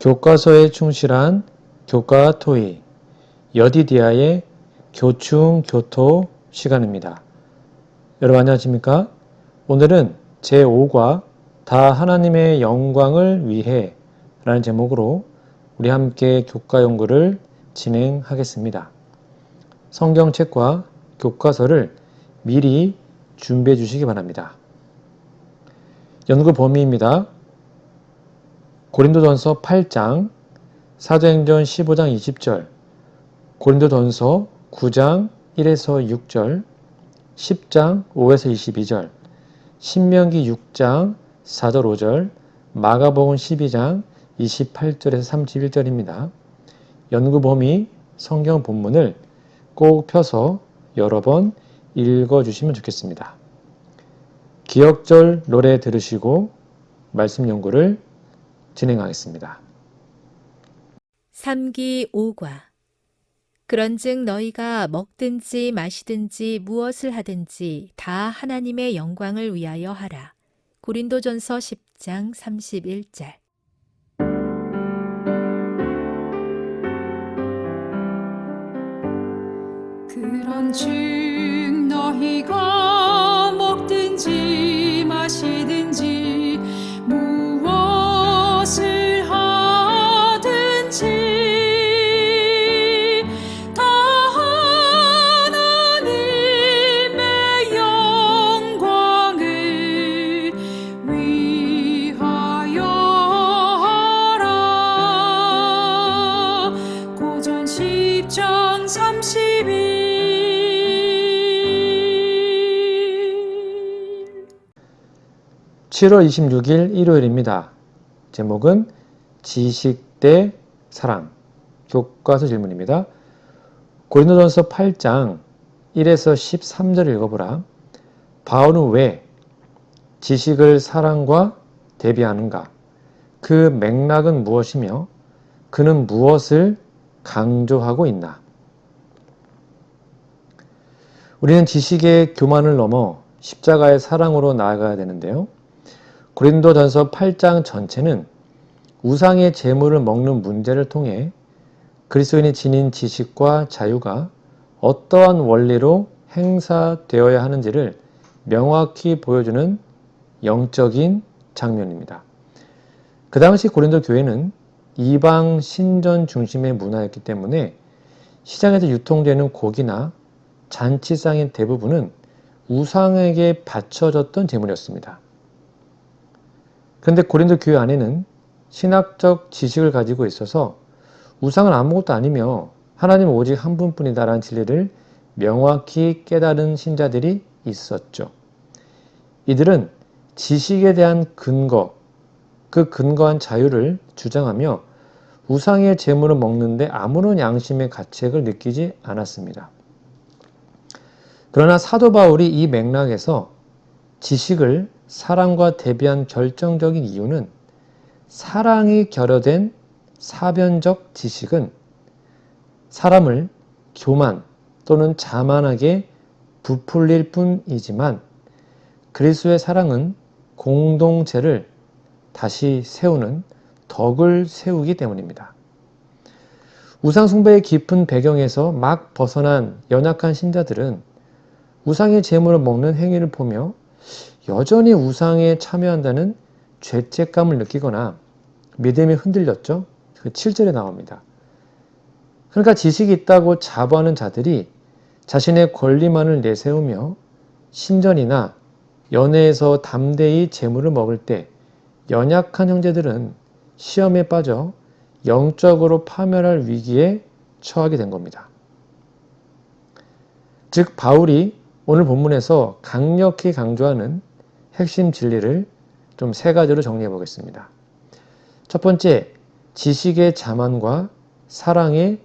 교과서에 충실한 교과 토의, 여디디아의 교충 교토 시간입니다. 여러분 안녕하십니까? 오늘은 제5과 다 하나님의 영광을 위해 라는 제목으로 우리 함께 교과 연구를 진행하겠습니다. 성경책과 교과서를 미리 준비해 주시기 바랍니다. 연구 범위입니다. 고린도전서 8장, 사도행전 15장 20절, 고린도전서 9장 1에서 6절, 10장 5에서 22절, 신명기 6장 4절 5절, 마가복음 12장 28절에서 31절입니다. 연구 범위 성경 본문을 꼭 펴서 여러 번 읽어주시면 좋겠습니다. 기억절 노래 들으시고 말씀 연구를 진행하겠습니다. 3기 5과 그런즉 너희가 먹든지 마시든지 무엇을 하든지 다 하나님의 영광을 위하여 하라. 고린도전서 10장 31절. 그런즉 너희가 먹든지 마시든지 무엇을 하든지 다 하나님의 영광을 위하여 하라. 고전 10장 32. 7월 26일 일요일입니다. 제목은 지식 대 사랑, 교과서 질문입니다. 고린도전서 8장 1에서 13절을 읽어보라. 바울은 왜 지식을 사랑과 대비하는가? 그 맥락은 무엇이며 그는 무엇을 강조하고 있나? 우리는 지식의 교만을 넘어 십자가의 사랑으로 나아가야 되는데요. 고린도전서 8장 전체는 우상의 재물을 먹는 문제를 통해 그리스도인이 지닌 지식과 자유가 어떠한 원리로 행사되어야 하는지를 명확히 보여주는 영적인 장면입니다. 그 당시 고린도 교회는 이방 신전 중심의 문화였기 때문에 시장에서 유통되는 고기나 잔치상의 대부분은 우상에게 바쳐졌던 재물이었습니다. 그런데 고린도 교회 안에는 신학적 지식을 가지고 있어서 우상은 아무것도 아니며 하나님은 오직 한 분뿐이다라는 진리를 명확히 깨달은 신자들이 있었죠. 이들은 지식에 대한 근거, 그 근거한 자유를 주장하며 우상의 재물을 먹는데 아무런 양심의 가책을 느끼지 않았습니다. 그러나 사도 바울이 이 맥락에서 지식을 사랑과 대비한 결정적인 이유는 사랑이 결여된 사변적 지식은 사람을 교만 또는 자만하게 부풀릴 뿐이지만 그리스도의 사랑은 공동체를 다시 세우는 덕을 세우기 때문입니다. 우상숭배의 깊은 배경에서 막 벗어난 연약한 신자들은 우상의 재물을 먹는 행위를 보며 여전히 우상에 참여한다는 죄책감을 느끼거나 믿음이 흔들렸죠. 그 7절에 나옵니다. 그러니까 지식이 있다고 자부하는 자들이 자신의 권리만을 내세우며 신전이나 연회에서 담대히 재물을 먹을 때 연약한 형제들은 시험에 빠져 영적으로 파멸할 위기에 처하게 된 겁니다. 즉 바울이 오늘 본문에서 강력히 강조하는 핵심 진리를 좀 세 가지로 정리해 보겠습니다. 첫 번째, 지식의 자만과 사랑의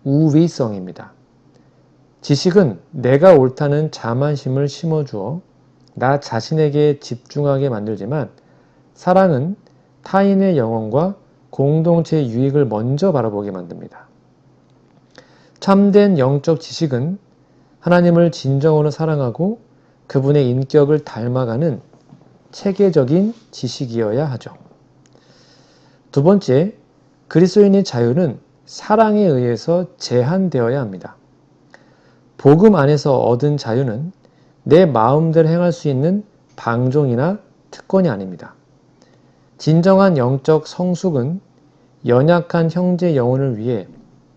우위성입니다. 지식은 내가 옳다는 자만심을 심어주어 나 자신에게 집중하게 만들지만 사랑은 타인의 영혼과 공동체의 유익을 먼저 바라보게 만듭니다. 참된 영적 지식은 하나님을 진정으로 사랑하고 그분의 인격을 닮아가는 체계적인 지식이어야 하죠. 두 번째, 그리스도인의 자유는 사랑에 의해서 제한되어야 합니다. 복음 안에서 얻은 자유는 내 마음대로 행할 수 있는 방종이나 특권이 아닙니다. 진정한 영적 성숙은 연약한 형제 영혼을 위해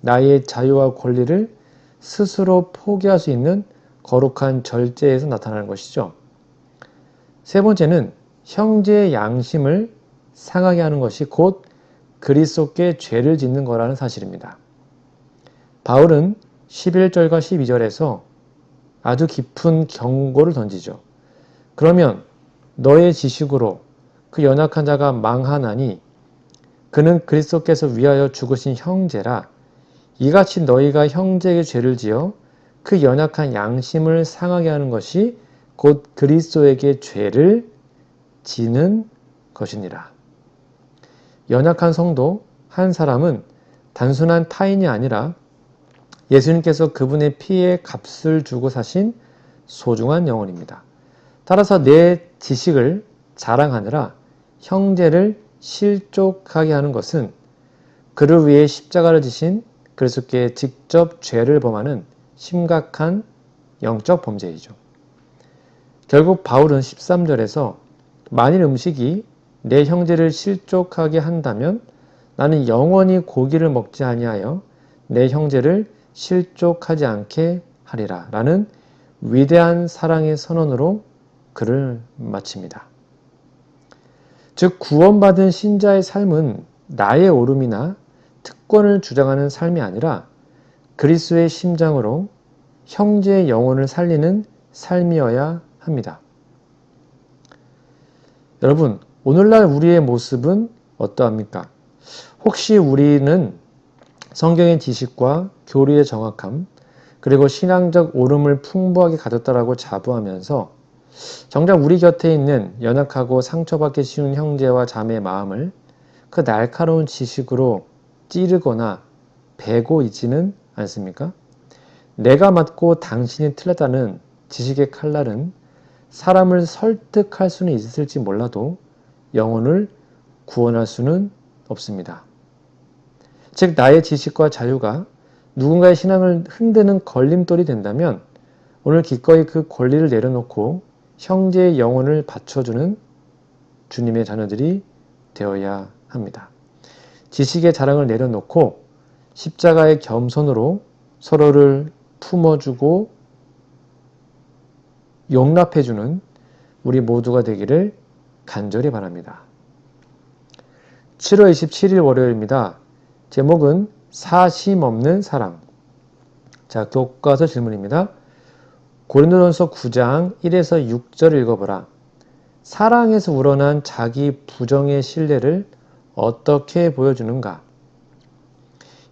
나의 자유와 권리를 스스로 포기할 수 있는 거룩한 절제에서 나타나는 것이죠. 세 번째는 형제의 양심을 상하게 하는 것이 곧 그리스도께 죄를 짓는 거라는 사실입니다. 바울은 11절과 12절에서 아주 깊은 경고를 던지죠. 그러면 너의 지식으로 그 연약한 자가 망하나니 그는 그리스도께서 위하여 죽으신 형제라. 이같이 너희가 형제에게 죄를 지어 그 연약한 양심을 상하게 하는 것이 곧 그리스도에게 죄를 지는 것이니라. 연약한 성도 한 사람은 단순한 타인이 아니라 예수님께서 그분의 피에 값을 주고 사신 소중한 영혼입니다. 따라서 내 지식을 자랑하느라 형제를 실족하게 하는 것은 그를 위해 십자가를 지신 그리스도께 직접 죄를 범하는 심각한 영적 범죄이죠. 결국 바울은 13절에서 만일 음식이 내 형제를 실족하게 한다면 나는 영원히 고기를 먹지 아니하여 내 형제를 실족하지 않게 하리라 라는 위대한 사랑의 선언으로 글을 마칩니다. 즉 구원받은 신자의 삶은 나의 오름이나 특권을 주장하는 삶이 아니라 그리스도의 심장으로 형제의 영혼을 살리는 삶이어야 합니다. 여러분, 오늘날 우리의 모습은 어떠합니까? 혹시 우리는 성경의 지식과 교리의 정확함, 그리고 신앙적 오름을 풍부하게 가졌다라고 자부하면서 정작 우리 곁에 있는 연약하고 상처받기 쉬운 형제와 자매의 마음을 그 날카로운 지식으로 찌르거나 베고 있지는 않습니까? 내가 맞고 당신이 틀렸다는 지식의 칼날은 사람을 설득할 수는 있을지 몰라도 영혼을 구원할 수는 없습니다. 즉 나의 지식과 자유가 누군가의 신앙을 흔드는 걸림돌이 된다면 오늘 기꺼이 그 권리를 내려놓고 형제의 영혼을 받쳐주는 주님의 자녀들이 되어야 합니다. 지식의 자랑을 내려놓고 십자가의 겸손으로 서로를 품어주고 용납해주는 우리 모두가 되기를 간절히 바랍니다. 7월 27일 월요일입니다. 제목은 사심 없는 사랑. 자, 교과서 질문입니다. 고린도전서 9장 1에서 6절 읽어보라. 사랑에서 우러난 자기 부정의 신뢰를 어떻게 보여주는가?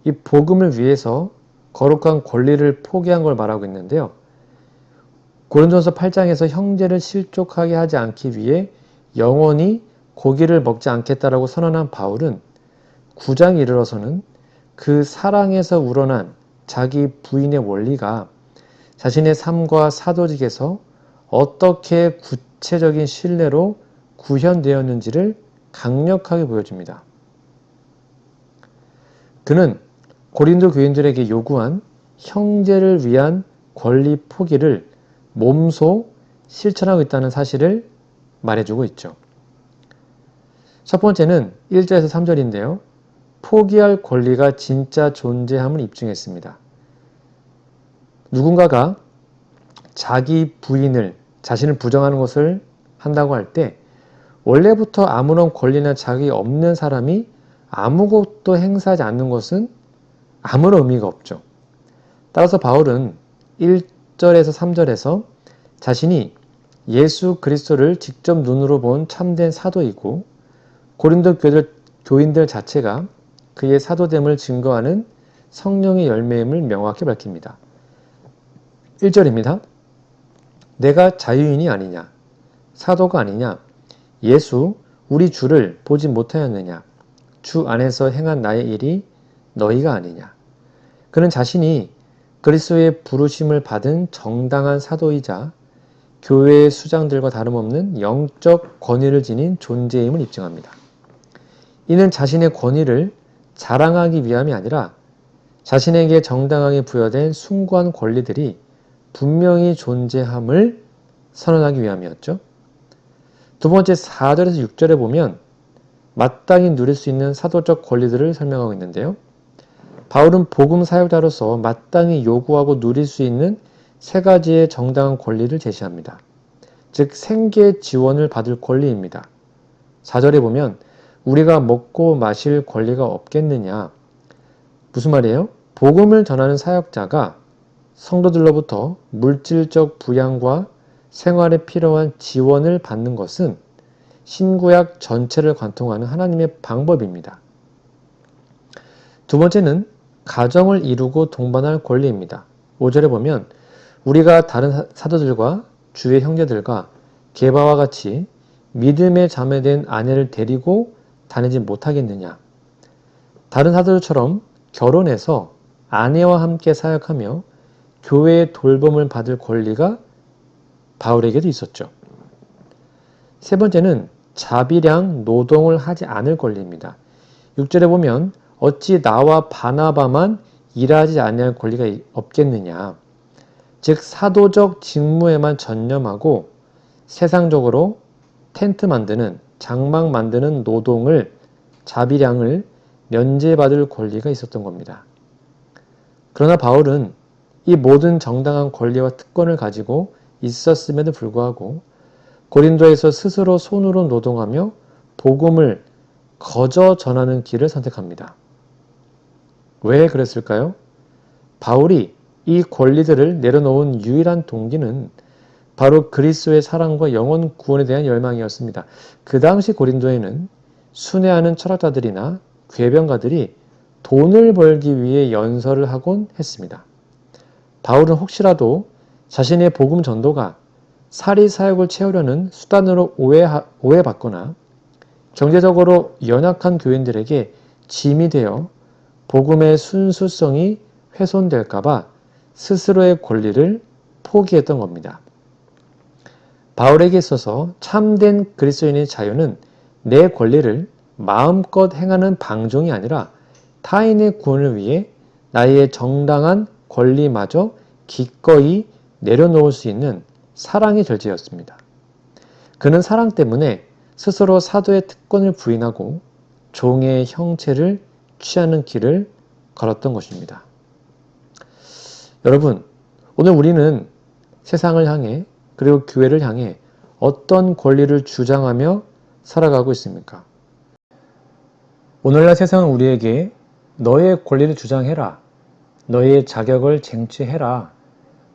이 복음을 위해서 거룩한 권리를 포기한 걸 말하고 있는데요. 고린도전서 8장에서 형제를 실족하게 하지 않기 위해 영원히 고기를 먹지 않겠다라고 선언한 바울은 9장에 이르러서는 그 사랑에서 우러난 자기 부인의 원리가 자신의 삶과 사도직에서 어떻게 구체적인 신뢰로 구현되었는지를 강력하게 보여줍니다. 그는 고린도 교인들에게 요구한 형제를 위한 권리 포기를 몸소 실천하고 있다는 사실을 말해주고 있죠. 첫 번째는 1절에서 3절인데요. 포기할 권리가 진짜 존재함을 입증했습니다. 누군가가 자기 부인을, 자신을 부정하는 것을 한다고 할 때 원래부터 아무런 권리나 자격이 없는 사람이 아무것도 행사하지 않는 것은 아무런 의미가 없죠. 따라서 바울은 1절에서 3절에서 자신이 예수 그리스도를 직접 눈으로 본 참된 사도이고 고린도 교인들 자체가 그의 사도됨을 증거하는 성령의 열매임을 명확히 밝힙니다. 1절입니다. 내가 자유인이 아니냐? 사도가 아니냐? 예수 우리 주를 보지 못하였느냐? 주 안에서 행한 나의 일이 너희가 아니냐? 그는 자신이 그리스도의 부르심을 받은 정당한 사도이자 교회의 수장들과 다름없는 영적 권위를 지닌 존재임을 입증합니다. 이는 자신의 권위를 자랑하기 위함이 아니라 자신에게 정당하게 부여된 숭고한 권리들이 분명히 존재함을 선언하기 위함이었죠. 두 번째 4절에서 6절에 보면 마땅히 누릴 수 있는 사도적 권리들을 설명하고 있는데요. 바울은 복음 사역자로서 마땅히 요구하고 누릴 수 있는 세 가지의 정당한 권리를 제시합니다. 즉 생계 지원을 받을 권리입니다. 4절에 보면 우리가 먹고 마실 권리가 없겠느냐. 무슨 말이에요? 복음을 전하는 사역자가 성도들로부터 물질적 부양과 생활에 필요한 지원을 받는 것은 신구약 전체를 관통하는 하나님의 방법입니다. 두 번째는 가정을 이루고 동반할 권리입니다. 5절에 보면 우리가 다른 사도들과 주의 형제들과 게바와 같이 믿음에 자매된 아내를 데리고 다니지 못하겠느냐. 다른 사도들처럼 결혼해서 아내와 함께 사역하며 교회의 돌봄을 받을 권리가 바울에게도 있었죠. 세 번째는 자비량 노동을 하지 않을 권리입니다. 6절에 보면 어찌 나와 바나바만 일하지 아니할 권리가 없겠느냐. 즉 사도적 직무에만 전념하고 세상적으로 텐트 만드는, 장막 만드는 노동을, 자비량을 면제받을 권리가 있었던 겁니다. 그러나 바울은 이 모든 정당한 권리와 특권을 가지고 있었음에도 불구하고 고린도에서 스스로 손으로 노동하며 복음을 거저 전하는 길을 선택합니다. 왜 그랬을까요? 바울이 이 권리들을 내려놓은 유일한 동기는 바로 그리스도의 사랑과 영혼 구원에 대한 열망이었습니다. 그 당시 고린도에는 순회하는 철학자들이나 궤변가들이 돈을 벌기 위해 연설을 하곤 했습니다. 바울은 혹시라도 자신의 복음 전도가 사리 사역을 채우려는 수단으로 오해받거나 경제적으로 연약한 교인들에게 짐이 되어 복음의 순수성이 훼손될까봐 스스로의 권리를 포기했던 겁니다. 바울에게 있어서 참된 그리스도인의 자유는 내 권리를 마음껏 행하는 방종이 아니라 타인의 구원을 위해 나의 정당한 권리마저 기꺼이 내려놓을 수 있는 사랑의 절제였습니다. 그는 사랑 때문에 스스로 사도의 특권을 부인하고 종의 형체를 취하는 길을 걸었던 것입니다. 여러분, 오늘 우리는 세상을 향해 그리고 교회를 향해 어떤 권리를 주장하며 살아가고 있습니까? 오늘날 세상은 우리에게 너의 권리를 주장해라, 너의 자격을 쟁취해라,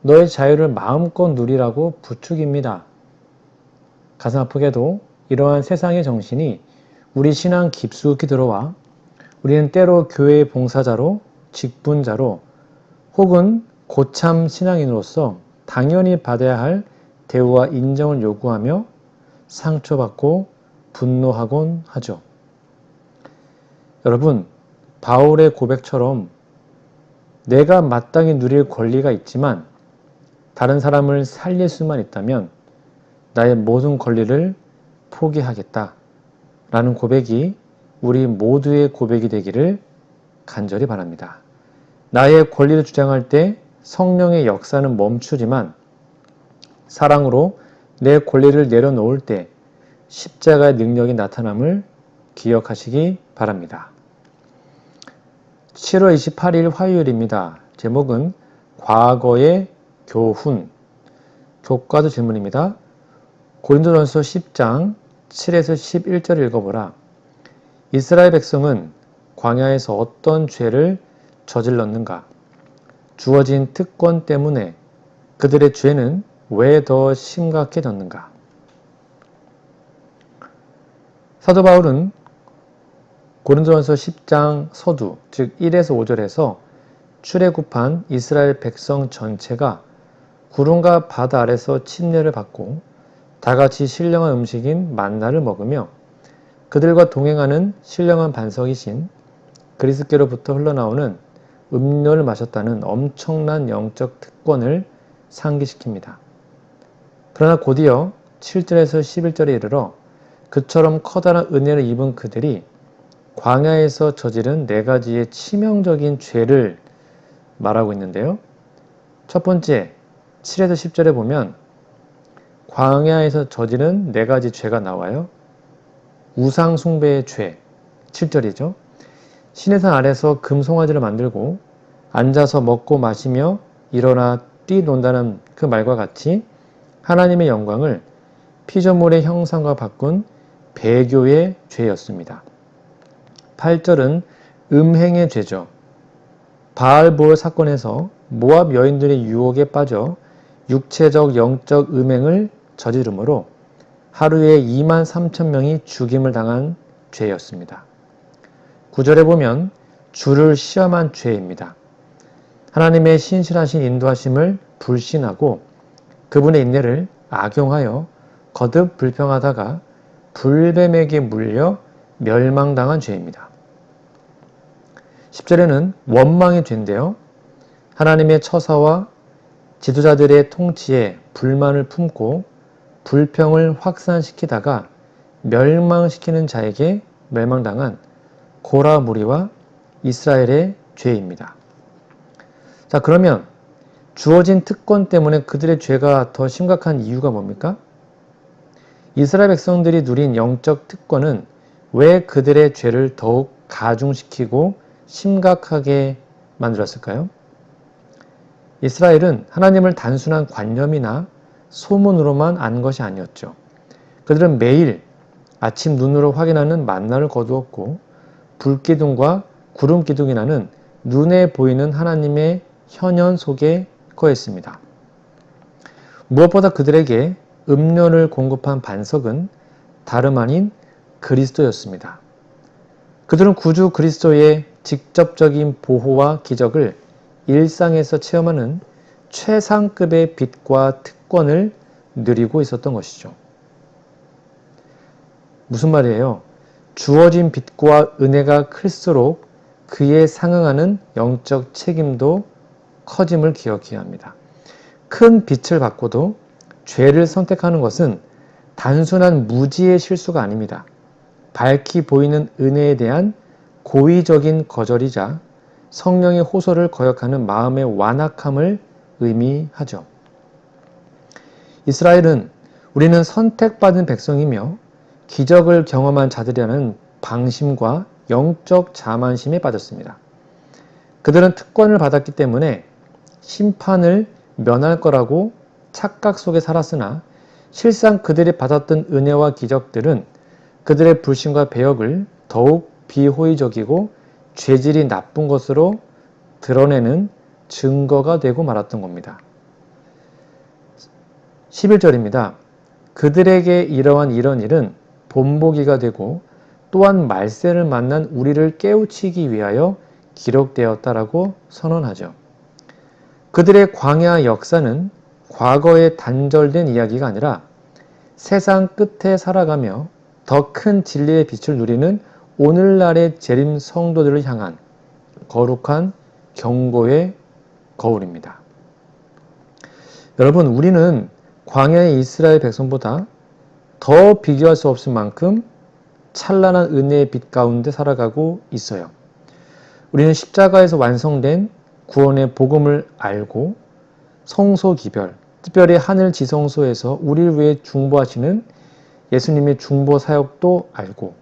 너의 자유를 마음껏 누리라고 부추깁니다. 가슴 아프게도 이러한 세상의 정신이 우리 신앙 깊숙이 들어와 우리는 때로 교회의 봉사자로, 직분자로 혹은 고참 신앙인으로서 당연히 받아야 할 대우와 인정을 요구하며 상처받고 분노하곤 하죠. 여러분, 바울의 고백처럼 내가 마땅히 누릴 권리가 있지만 다른 사람을 살릴 수만 있다면 나의 모든 권리를 포기하겠다 라는 고백이 우리 모두의 고백이 되기를 간절히 바랍니다. 나의 권리를 주장할 때 성령의 역사는 멈추지만 사랑으로 내 권리를 내려놓을 때 십자가의 능력이 나타남을 기억하시기 바랍니다. 7월 28일 화요일입니다. 제목은 과거의 교훈. 교과서 질문입니다. 고린도전서 10장 7에서 11절을 읽어보라. 이스라엘 백성은 광야에서 어떤 죄를 저질렀는가? 주어진 특권 때문에 그들의 죄는 왜 더 심각해졌는가? 사도 바울은 고린도전서 10장 서두, 즉 1에서 5절에서 출애굽한 이스라엘 백성 전체가 구름과 바다 아래서 침례를 받고 다같이 신령한 음식인 만나를 먹으며 그들과 동행하는 신령한 반석이신 그리스도께로부터 흘러나오는 음료를 마셨다는 엄청난 영적 특권을 상기시킵니다. 그러나 곧이어 7절에서 11절에 이르러 그처럼 커다란 은혜를 입은 그들이 광야에서 저지른 네 가지의 치명적인 죄를 말하고 있는데요. 첫 번째, 7에서 10절에 보면 광야에서 저지른 네 가지 죄가 나와요. 우상 숭배의 죄, 7절이죠. 신의 산 아래서 금송아지를 만들고 앉아서 먹고 마시며 일어나 뛰논다는 그 말과 같이 하나님의 영광을 피조물의 형상과 바꾼 배교의 죄였습니다. 8절은 음행의 죄죠. 바알보을 사건에서 모압 여인들의 유혹에 빠져 육체적 영적 음행을 저지르므로 하루에 2만 3천 명이 죽임을 당한 죄였습니다. 9절에 보면 주를 시험한 죄입니다. 하나님의 신실하신 인도하심을 불신하고 그분의 인내를 악용하여 거듭 불평하다가 불뱀에게 물려 멸망당한 죄입니다. 10절에는 원망의 죄인데요. 하나님의 처사와 지도자들의 통치에 불만을 품고 불평을 확산시키다가 멸망시키는 자에게 멸망당한 고라 무리와 이스라엘의 죄입니다. 자, 그러면 주어진 특권 때문에 그들의 죄가 더 심각한 이유가 뭡니까? 이스라엘 백성들이 누린 영적 특권은 왜 그들의 죄를 더욱 가중시키고 심각하게 만들었을까요? 이스라엘은 하나님을 단순한 관념이나 소문으로만 안 것이 아니었죠. 그들은 매일 아침 눈으로 확인하는 만나를 거두었고 불기둥과 구름기둥이 나는 눈에 보이는 하나님의 현현 속에 거했습니다. 무엇보다 그들에게 음료를 공급한 반석은 다름 아닌 그리스도였습니다. 그들은 구주 그리스도의 직접적인 보호와 기적을 일상에서 체험하는 최상급의 빛과 특권을 누리고 있었던 것이죠. 무슨 말이에요? 주어진 빛과 은혜가 클수록 그에 상응하는 영적 책임도 커짐을 기억해야 합니다. 큰 빛을 받고도 죄를 선택하는 것은 단순한 무지의 실수가 아닙니다. 밝히 보이는 은혜에 대한 고의적인 거절이자 성령의 호소를 거역하는 마음의 완악함을 의미하죠. 이스라엘은 우리는 선택받은 백성이며 기적을 경험한 자들이라는 방심과 영적 자만심에 빠졌습니다. 그들은 특권을 받았기 때문에 심판을 면할 거라고 착각 속에 살았으나 실상 그들이 받았던 은혜와 기적들은 그들의 불신과 배역을 더욱 비호의적이고 죄질이 나쁜 것으로 드러내는 증거가 되고 말았던 겁니다. 11절입니다. 그들에게 이러한 이런 일은 본보기가 되고 또한 말세를 만난 우리를 깨우치기 위하여 기록되었다라고 선언하죠. 그들의 광야 역사는 과거의 단절된 이야기가 아니라 세상 끝에 살아가며 더 큰 진리의 빛을 누리는 오늘날의 재림 성도들을 향한 거룩한 경고의 거울입니다. 여러분, 우리는 광야의 이스라엘 백성보다 더 비교할 수 없을 만큼 찬란한 은혜의 빛 가운데 살아가고 있어요. 우리는 십자가에서 완성된 구원의 복음을 알고 성소기별, 특별히 하늘 지성소에서 우리를 위해 중보하시는 예수님의 중보 사역도 알고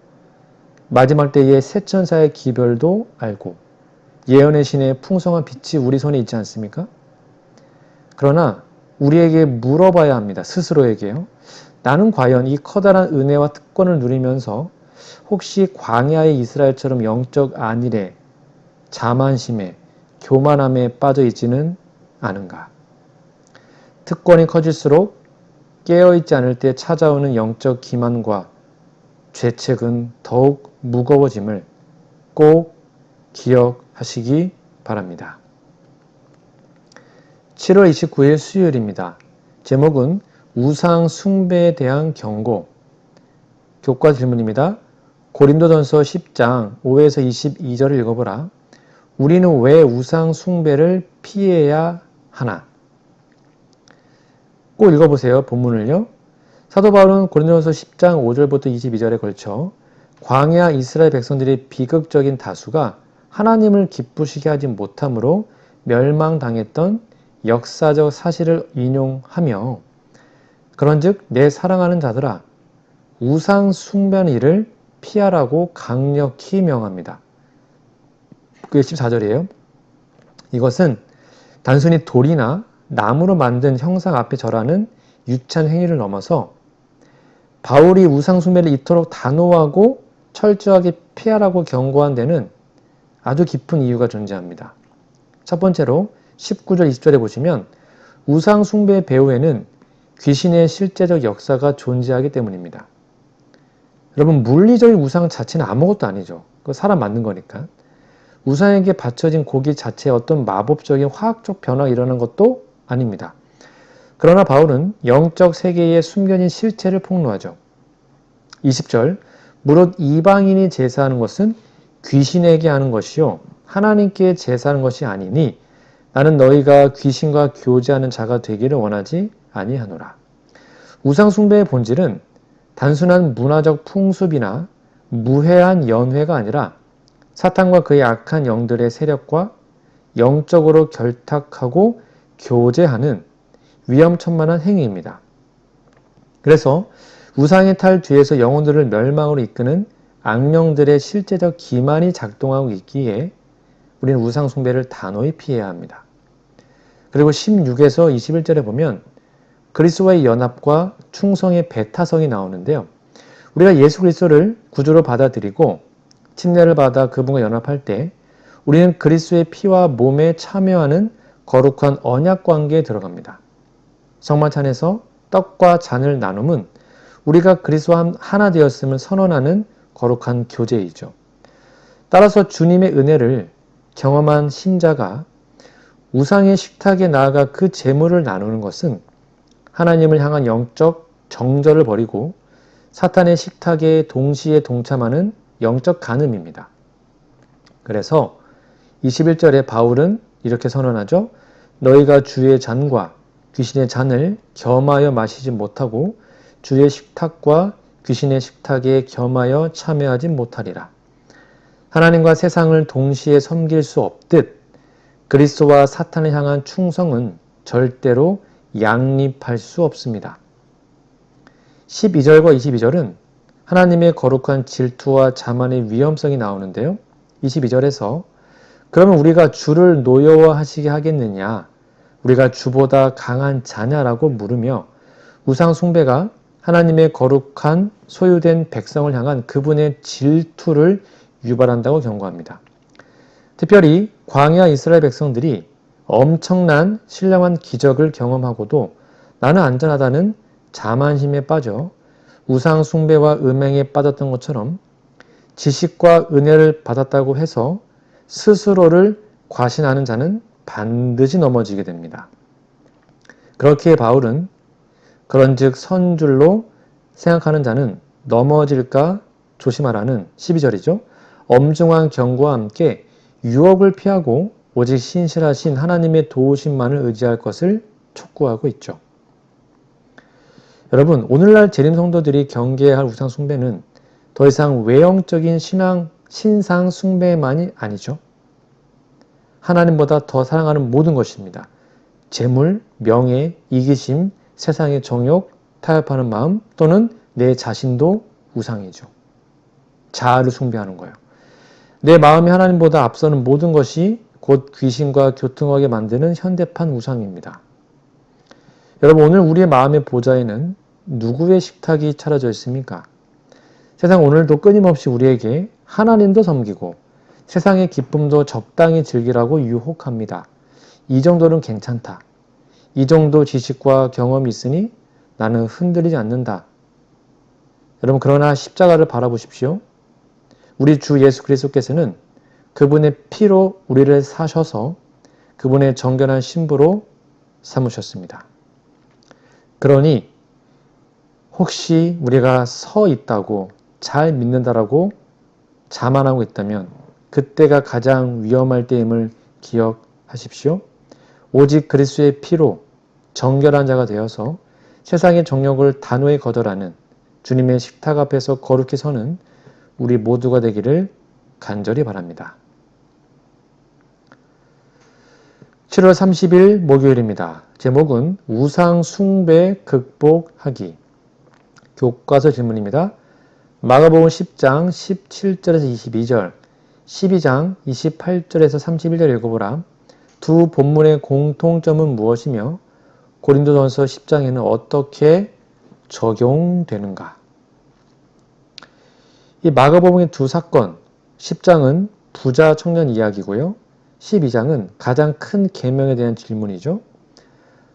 마지막 때의 새천사의 기별도 알고 예언의 신의 풍성한 빛이 우리 손에 있지 않습니까? 그러나 우리에게 물어봐야 합니다. 스스로에게요. 나는 과연 이 커다란 은혜와 특권을 누리면서 혹시 광야의 이스라엘처럼 영적 안일에, 자만심에, 교만함에 빠져 있지는 않은가? 특권이 커질수록 깨어있지 않을 때 찾아오는 영적 기만과 죄책은 더욱 무거워짐을 꼭 기억하시기 바랍니다. 7월 29일 수요일입니다. 제목은 우상 숭배에 대한 경고. 교과 질문입니다. 고린도전서 10장 5에서 22절을 읽어보라. 우리는 왜 우상 숭배를 피해야 하나? 꼭 읽어보세요. 본문을요. 사도 바울은 고린도전서 10장 5절부터 22절에 걸쳐 광야 이스라엘 백성들의 비극적인 다수가 하나님을 기쁘시게 하지 못함으로 멸망당했던 역사적 사실을 인용하며 그런즉 내 사랑하는 자들아 우상 숭배하는 일을 피하라고 강력히 명합니다. 그게 14절이에요. 이것은 단순히 돌이나 나무로 만든 형상 앞에 절하는 유치한 행위를 넘어서 바울이 우상 숭배를 이토록 단호하고 철저하게 피하라고 경고한 데는 아주 깊은 이유가 존재합니다. 첫 번째로 19절 20절에 보시면 우상 숭배 배후에는 귀신의 실제적 역사가 존재하기 때문입니다. 여러분 물리적인 우상 자체는 아무것도 아니죠. 그거 사람 만든 거니까. 우상에게 바쳐진 고기 자체에 어떤 마법적인 화학적 변화가 일어나는 것도 아닙니다. 그러나 바울은 영적 세계의 숨겨진 실체를 폭로하죠. 20절 무릇 이방인이 제사하는 것은 귀신에게 하는 것이요 하나님께 제사하는 것이 아니니 나는 너희가 귀신과 교제하는 자가 되기를 원하지 아니하노라. 우상 숭배의 본질은 단순한 문화적 풍습이나 무해한 연회가 아니라 사탄과 그의 악한 영들의 세력과 영적으로 결탁하고 교제하는 위험천만한 행위입니다. 그래서 우상의 탈 뒤에서 영혼들을 멸망으로 이끄는 악령들의 실제적 기만이 작동하고 있기에 우리는 우상 숭배를 단호히 피해야 합니다. 그리고 16에서 21절에 보면 그리스도와의 연합과 충성의 배타성이 나오는데요. 우리가 예수 그리스도를 구주로 받아들이고 침례를 받아 그분과 연합할 때 우리는 그리스도의 피와 몸에 참여하는 거룩한 언약 관계에 들어갑니다. 성만찬에서 떡과 잔을 나눔은 우리가 그리스도와 하나 되었음을 선언하는 거룩한 교제이죠. 따라서 주님의 은혜를 경험한 신자가 우상의 식탁에 나아가 그 제물을 나누는 것은 하나님을 향한 영적 정절을 버리고 사탄의 식탁에 동시에 동참하는 영적 간음입니다. 그래서 21절에 바울은 이렇게 선언하죠. 너희가 주의 잔과 귀신의 잔을 겸하여 마시지 못하고 주의 식탁과 귀신의 식탁에 겸하여 참여하지 못하리라. 하나님과 세상을 동시에 섬길 수 없듯 그리스도와 사탄을 향한 충성은 절대로 양립할 수 없습니다. 12절과 22절은 하나님의 거룩한 질투와 자만의 위험성이 나오는데요. 22절에서 그러면 우리가 주를 노여워하시게 하겠느냐? 우리가 주보다 강한 자냐라고 물으며 우상 숭배가 하나님의 거룩한 소유된 백성을 향한 그분의 질투를 유발한다고 경고합니다. 특별히 광야 이스라엘 백성들이 엄청난 신령한 기적을 경험하고도 나는 안전하다는 자만심에 빠져 우상 숭배와 음행에 빠졌던 것처럼 지식과 은혜를 받았다고 해서 스스로를 과신하는 자는 반드시 넘어지게 됩니다. 그렇기에 바울은 그런즉 선 줄로 생각하는 자는 넘어질까 조심하라는 12절이죠. 엄중한 경고와 함께 유혹을 피하고 오직 신실하신 하나님의 도우심만을 의지할 것을 촉구하고 있죠. 여러분, 오늘날 재림 성도들이 경계해야 할 우상 숭배는 더 이상 외형적인 신상 숭배만이 아니죠. 하나님보다 더 사랑하는 모든 것입니다. 재물, 명예, 이기심, 세상의 정욕, 타협하는 마음 또는 내 자신도 우상이죠. 자아를 숭배하는 거예요. 내 마음이 하나님보다 앞서는 모든 것이 곧 귀신과 교통하게 만드는 현대판 우상입니다. 여러분, 오늘 우리의 마음의 보좌에는 누구의 식탁이 차려져 있습니까? 세상 오늘도 끊임없이 우리에게 하나님도 섬기고 세상의 기쁨도 적당히 즐기라고 유혹합니다. 이 정도는 괜찮다. 이 정도 지식과 경험이 있으니 나는 흔들리지 않는다. 여러분, 그러나 십자가를 바라보십시오. 우리 주 예수 그리스도께서는 그분의 피로 우리를 사셔서 그분의 정결한 신부로 삼으셨습니다. 그러니 혹시 우리가 서 있다고 잘 믿는다라고 자만하고 있다면 그때가 가장 위험할 때임을 기억하십시오. 오직 그리스도의 피로 정결한 자가 되어서 세상의 정욕을 단호히 거절하는 주님의 식탁 앞에서 거룩히 서는 우리 모두가 되기를 간절히 바랍니다. 7월 30일 목요일입니다. 제목은 우상 숭배 극복하기. 교과서 질문입니다. 마가복음 10장 17절에서 22절, 12장 28절에서 31절 읽어보라. 두 본문의 공통점은 무엇이며 고린도전서 10장에는 어떻게 적용되는가? 이 마가복음의 두 사건, 10장은 부자 청년 이야기고요. 12장은 가장 큰 계명에 대한 질문이죠.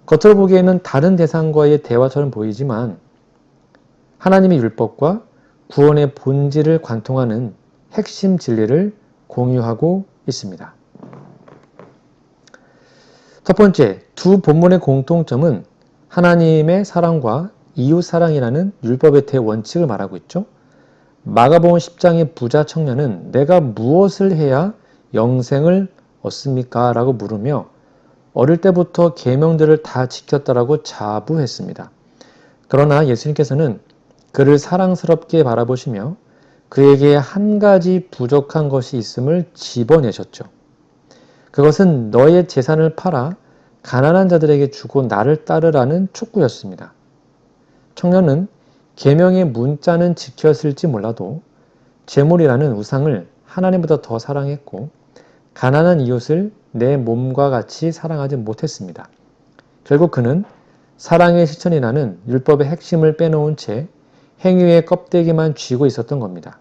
겉으로 보기에는 다른 대상과의 대화처럼 보이지만 하나님의 율법과 구원의 본질을 관통하는 핵심 진리를 공유하고 있습니다. 첫 번째, 두 본문의 공통점은 하나님의 사랑과 이웃 사랑이라는 율법의 대원칙을 말하고 있죠. 마가복음 10장의 부자 청년은 내가 무엇을 해야 영생을 얻습니까? 라고 물으며 어릴 때부터 계명들을 다 지켰다라고 자부했습니다. 그러나 예수님께서는 그를 사랑스럽게 바라보시며 그에게 한 가지 부족한 것이 있음을 집어내셨죠. 그것은 너의 재산을 팔아 가난한 자들에게 주고 나를 따르라는 촉구였습니다. 청년은 계명의 문자는 지켰을지 몰라도 재물이라는 우상을 하나님보다 더 사랑했고 가난한 이웃을 내 몸과 같이 사랑하지 못했습니다. 결국 그는 사랑의 실천이라는 율법의 핵심을 빼놓은 채 행위의 껍데기만 쥐고 있었던 겁니다.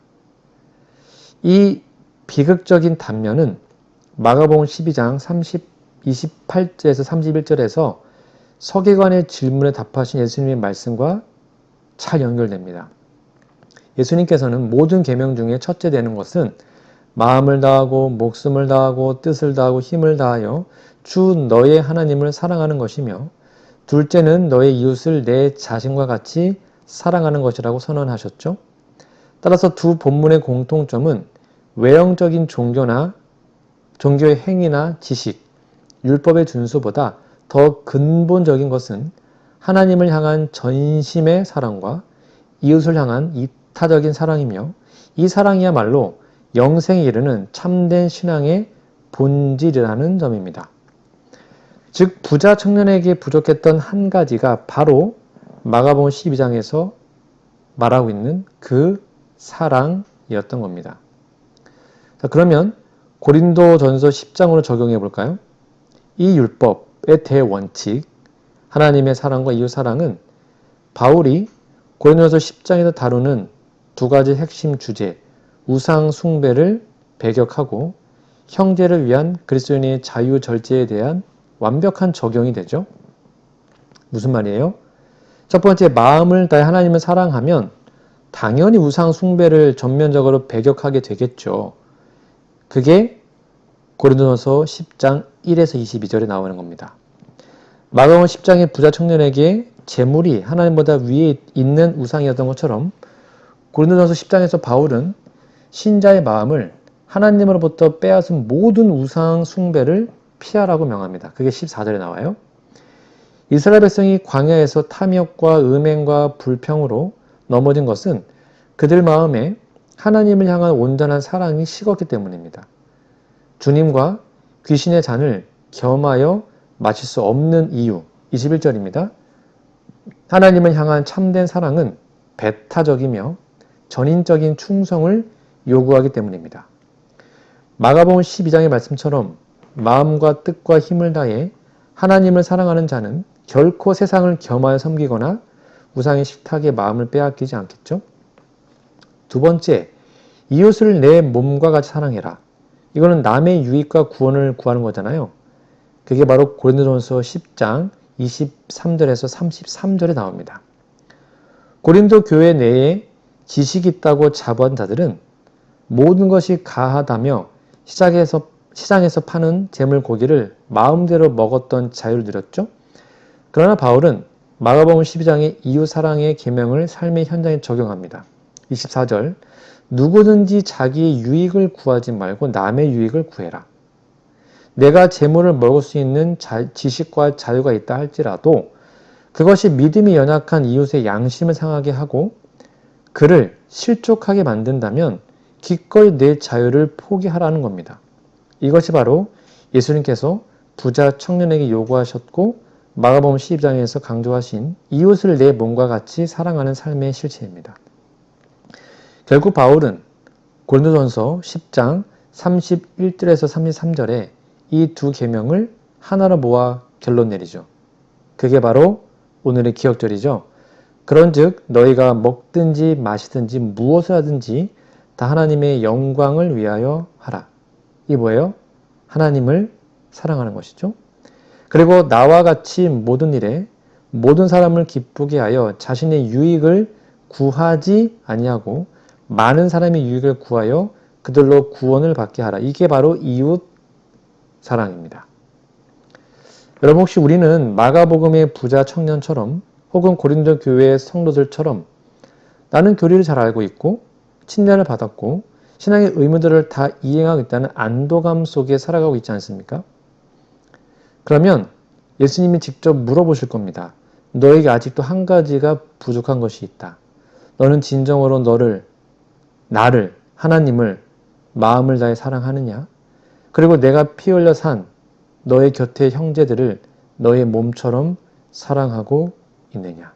이 비극적인 단면은 마가복음 12장 28절에서 31절에서 서기관의 질문에 답하신 예수님의 말씀과 잘 연결됩니다. 예수님께서는 모든 계명 중에 첫째 되는 것은 마음을 다하고 목숨을 다하고 뜻을 다하고 힘을 다하여 주 너의 하나님을 사랑하는 것이며 둘째는 너의 이웃을 내 자신과 같이 사랑하는 것이라고 선언하셨죠. 따라서 두 본문의 공통점은 외형적인 종교의 행위나 지식, 율법의 준수보다 더 근본적인 것은 하나님을 향한 전심의 사랑과 이웃을 향한 이타적인 사랑이며 이 사랑이야말로 영생에 이르는 참된 신앙의 본질이라는 점입니다. 즉 부자 청년에게 부족했던 한 가지가 바로 마가복음 12장에서 말하고 있는 그 사랑이었던 겁니다. 자, 그러면 고린도전서 10장으로 적용해 볼까요? 이 율법의 대원칙, 하나님의 사랑과 이웃 사랑은 바울이 고린도전서 10장에서 다루는 두 가지 핵심 주제, 우상 숭배를 배격하고 형제를 위한 그리스도인의 자유 절제에 대한 완벽한 적용이 되죠. 무슨 말이에요? 첫 번째, 마음을 다해 하나님을 사랑하면 당연히 우상 숭배를 전면적으로 배격하게 되겠죠. 그게 고린도전서 10장 1에서 22절에 나오는 겁니다. 마가복음 10장의 부자 청년에게 재물이 하나님보다 위에 있는 우상이었던 것처럼 고린도전서 10장에서 바울은 신자의 마음을 하나님으로부터 빼앗은 모든 우상 숭배를 피하라고 명합니다. 그게 14절에 나와요. 이스라엘 백성이 광야에서 탐욕과 음행과 불평으로 넘어진 것은 그들 마음에 하나님을 향한 온전한 사랑이 식었기 때문입니다. 주님과 귀신의 잔을 겸하여 마실 수 없는 이유, 21절입니다. 하나님을 향한 참된 사랑은 배타적이며 전인적인 충성을 요구하기 때문입니다. 마가복음 12장의 말씀처럼 마음과 뜻과 힘을 다해 하나님을 사랑하는 자는 결코 세상을 겸하여 섬기거나 우상의 식탁에 마음을 빼앗기지 않겠죠? 두 번째, 이웃을 내 몸과 같이 사랑해라. 이거는 남의 유익과 구원을 구하는 거잖아요. 그게 바로 고린도전서 10장 23절에서 33절에 나옵니다. 고린도 교회 내에 지식이 있다고 자부한 자들은 모든 것이 가하다며 시장에서 파는 재물 고기를 마음대로 먹었던 자유를 누렸죠. 그러나 바울은 마가복음 12장의 이웃 사랑의 계명을 삶의 현장에 적용합니다. 24절, 누구든지 자기의 유익을 구하지 말고 남의 유익을 구해라. 내가 재물을 먹을 수 있는 지식과 자유가 있다 할지라도 그것이 믿음이 연약한 이웃의 양심을 상하게 하고 그를 실족하게 만든다면 기꺼이 내 자유를 포기하라는 겁니다. 이것이 바로 예수님께서 부자 청년에게 요구하셨고 마가복음 12장에서 강조하신 이웃을 내 몸과 같이 사랑하는 삶의 실체입니다. 결국 바울은 고린도전서 10장 31절에서 33절에 이 두 계명을 하나로 모아 결론 내리죠. 그게 바로 오늘의 기억절이죠. 그런즉 너희가 먹든지 마시든지 무엇을 하든지 다 하나님의 영광을 위하여 하라. 이 뭐예요? 하나님을 사랑하는 것이죠. 그리고 나와 같이 모든 일에 모든 사람을 기쁘게 하여 자신의 유익을 구하지 아니하고 많은 사람의 유익을 구하여 그들로 구원을 받게 하라. 이게 바로 이웃 사랑입니다. 여러분 혹시 우리는 마가복음의 부자 청년처럼 혹은 고린도 교회의 성도들처럼 나는 교리를 잘 알고 있고 칭찬을 받았고 신앙의 의무들을 다 이행하고 있다는 안도감 속에 살아가고 있지 않습니까? 그러면 예수님이 직접 물어보실 겁니다. 너에게 아직도 한 가지가 부족한 것이 있다. 너는 진정으로 나를, 하나님을 마음을 다해 사랑하느냐? 그리고 내가 피 흘려 산 너의 곁의 형제들을 너의 몸처럼 사랑하고 있느냐?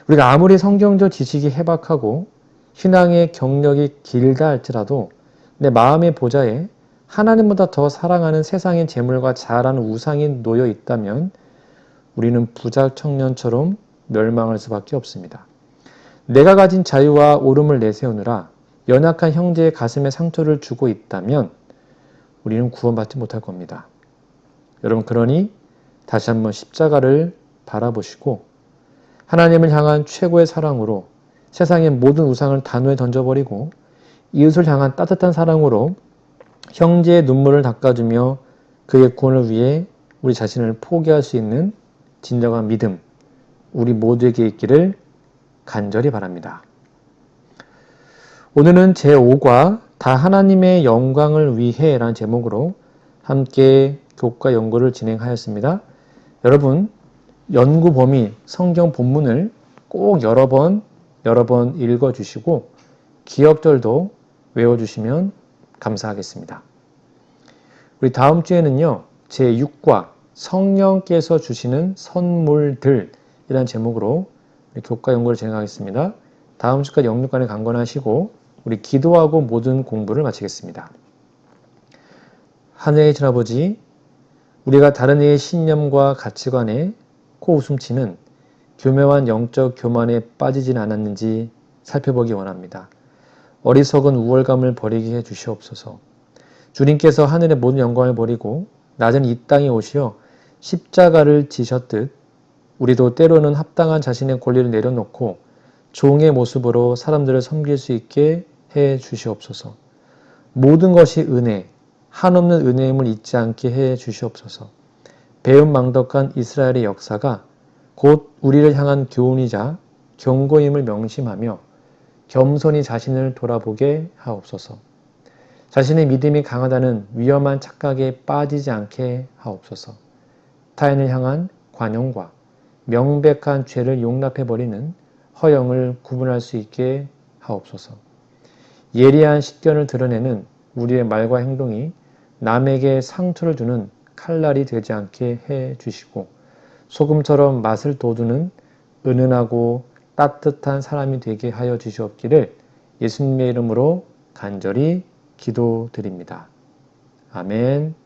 우리가 아무리 성경적 지식이 해박하고 신앙의 경력이 길다 할지라도 내 마음의 보좌에 하나님보다 더 사랑하는 세상의 재물과 자라는 우상이 놓여 있다면 우리는 부자 청년처럼 멸망할 수밖에 없습니다. 내가 가진 자유와 옳음을 내세우느라 연약한 형제의 가슴에 상처를 주고 있다면 우리는 구원받지 못할 겁니다. 여러분 그러니 다시 한번 십자가를 바라보시고 하나님을 향한 최고의 사랑으로 세상의 모든 우상을 단호에 던져버리고 이웃을 향한 따뜻한 사랑으로 형제의 눈물을 닦아주며 그의 구원을 위해 우리 자신을 포기할 수 있는 진정한 믿음, 우리 모두에게 있기를 간절히 바랍니다. 오늘은 제5과 다 하나님의 영광을 위해 라는 제목으로 함께 교과 연구를 진행하였습니다. 여러분 연구 범위 성경 본문을 꼭 여러 번 읽어주시고 기억절도 외워주시면 감사하겠습니다. 우리 다음 주에는요. 제6과 성령께서 주시는 선물들 이라는 제목으로 교과 연구를 진행하겠습니다. 다음 주까지 영육간에 강건하시고 우리 기도하고 모든 공부를 마치겠습니다. 하늘의 계신 아버지, 우리가 다른 이의 신념과 가치관에 코웃음치는 교묘한 영적 교만에 빠지진 않았는지 살펴보기 원합니다. 어리석은 우월감을 버리게 해 주시옵소서. 주님께서 하늘의 모든 영광을 버리고 낮은 이 땅에 오시어 십자가를 지셨듯 우리도 때로는 합당한 자신의 권리를 내려놓고 종의 모습으로 사람들을 섬길 수 있게 해 주시옵소서. 모든 것이 은혜, 한없는 은혜임을 잊지 않게 해 주시옵소서. 배은망덕한 이스라엘의 역사가 곧 우리를 향한 교훈이자 경고임을 명심하며 겸손히 자신을 돌아보게 하옵소서. 자신의 믿음이 강하다는 위험한 착각에 빠지지 않게 하옵소서. 타인을 향한 관용과 명백한 죄를 용납해버리는 허영을 구분할 수 있게 하옵소서. 예리한 식견을 드러내는 우리의 말과 행동이 남에게 상처를 주는 칼날이 되지 않게 해 주시고 소금처럼 맛을 돋우는 은은하고 따뜻한 사람이 되게 하여 주시옵기를 예수님의 이름으로 간절히 기도드립니다. 아멘.